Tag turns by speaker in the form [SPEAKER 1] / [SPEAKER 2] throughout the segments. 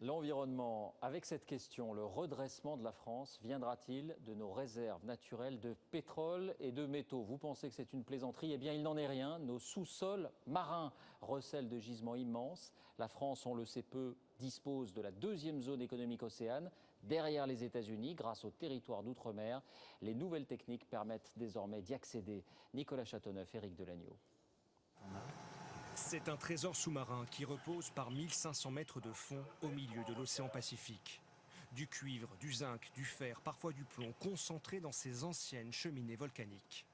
[SPEAKER 1] L'environnement, avec cette question, le redressement de la France viendra-t-il de nos réserves naturelles de pétrole et de métaux? Vous pensez que c'est une plaisanterie? Eh bien, il n'en est rien. Nos sous-sols marins recèlent de gisements immenses. La France, on le sait peu, dispose de la deuxième zone économique océane, derrière les États-Unis, grâce au territoire d'outre-mer. Les nouvelles techniques permettent désormais d'y accéder. Nicolas Châteauneuf, Éric Delagneau.
[SPEAKER 2] C'est un trésor sous-marin qui repose par 1500 mètres de fond au milieu de l'océan Pacifique. Du cuivre, du zinc, du fer, parfois du plomb, concentrés dans ces anciennes cheminées volcaniques.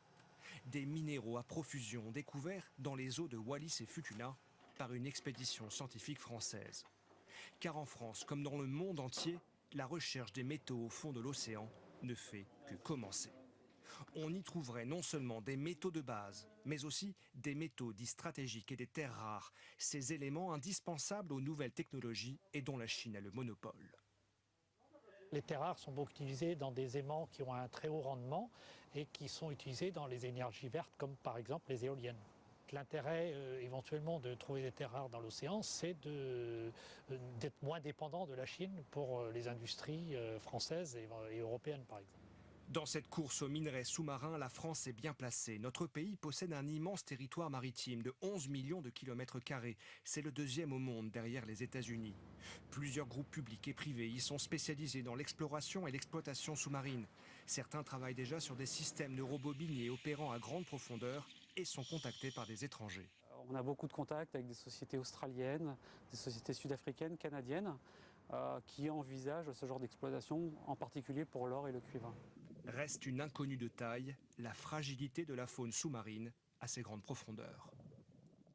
[SPEAKER 2] Des minéraux à profusion découverts dans les eaux de Wallis et Futuna par une expédition scientifique française. Car en France, comme dans le monde entier, la recherche des métaux au fond de l'océan ne fait que commencer. On y trouverait non seulement des métaux de base, mais aussi des métaux dits stratégiques et des terres rares, ces éléments indispensables aux nouvelles technologies et dont la Chine a le monopole.
[SPEAKER 3] Les terres rares sont beaucoup utilisées dans des aimants qui ont un très haut rendement et qui sont utilisés dans les énergies vertes, comme par exemple les éoliennes. L'intérêt éventuellement de trouver des terres rares dans l'océan, c'est d'être moins dépendant de la Chine pour les industries françaises et européennes par exemple.
[SPEAKER 2] Dans cette course aux minerais sous-marins, la France est bien placée. Notre pays possède un immense territoire maritime de 11 millions de kilomètres carrés. C'est le deuxième au monde derrière les États-Unis. Plusieurs groupes publics et privés y sont spécialisés dans l'exploration et l'exploitation sous-marine. Certains travaillent déjà sur des systèmes de robots miniers opérant à grande profondeur et sont contactés par des étrangers.
[SPEAKER 4] On a beaucoup de contacts avec des sociétés australiennes, des sociétés sud-africaines, canadiennes, qui envisagent ce genre d'exploitation, en particulier pour l'or et le cuivre.
[SPEAKER 2] Reste une inconnue de taille, la fragilité de la faune sous-marine à ces grandes profondeurs.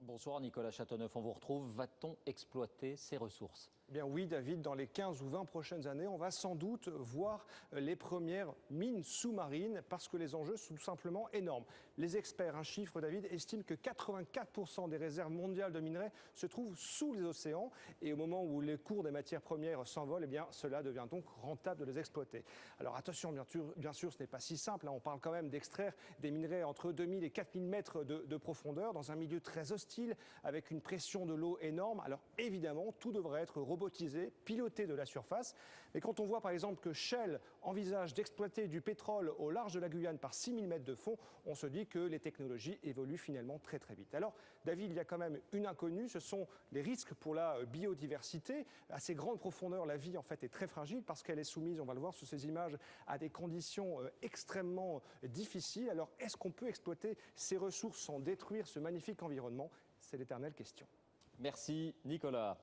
[SPEAKER 1] Bonsoir Nicolas Châteauneuf, on vous retrouve. Va-t-on exploiter ces ressources?
[SPEAKER 5] Eh bien oui David, dans les 15 ou 20 prochaines années, on va sans doute voir les premières mines sous-marines parce que les enjeux sont tout simplement énormes. Les experts, un chiffre David, estiment que 84% des réserves mondiales de minerais se trouvent sous les océans et au moment où les cours des matières premières s'envolent, eh bien cela devient donc rentable de les exploiter. Alors attention, bien sûr ce n'est pas si simple, hein. On parle quand même d'extraire des minerais entre 2000 et 4000 mètres de profondeur dans un milieu très hostile avec une pression de l'eau énorme. Alors évidemment, tout devrait être robotisé, piloté de la surface. Mais quand on voit par exemple que Shell envisage d'exploiter du pétrole au large de la Guyane par 6000 mètres de fond, on se dit que les technologies évoluent finalement très très vite. Alors David, il y a quand même une inconnue, ce sont les risques pour la biodiversité. À ces grandes profondeurs, la vie en fait est très fragile parce qu'elle est soumise, on va le voir sur ces images, à des conditions extrêmement difficiles. Alors est-ce qu'on peut exploiter ces ressources sans détruire ce magnifique environnement? C'est l'éternelle question.
[SPEAKER 1] Merci Nicolas.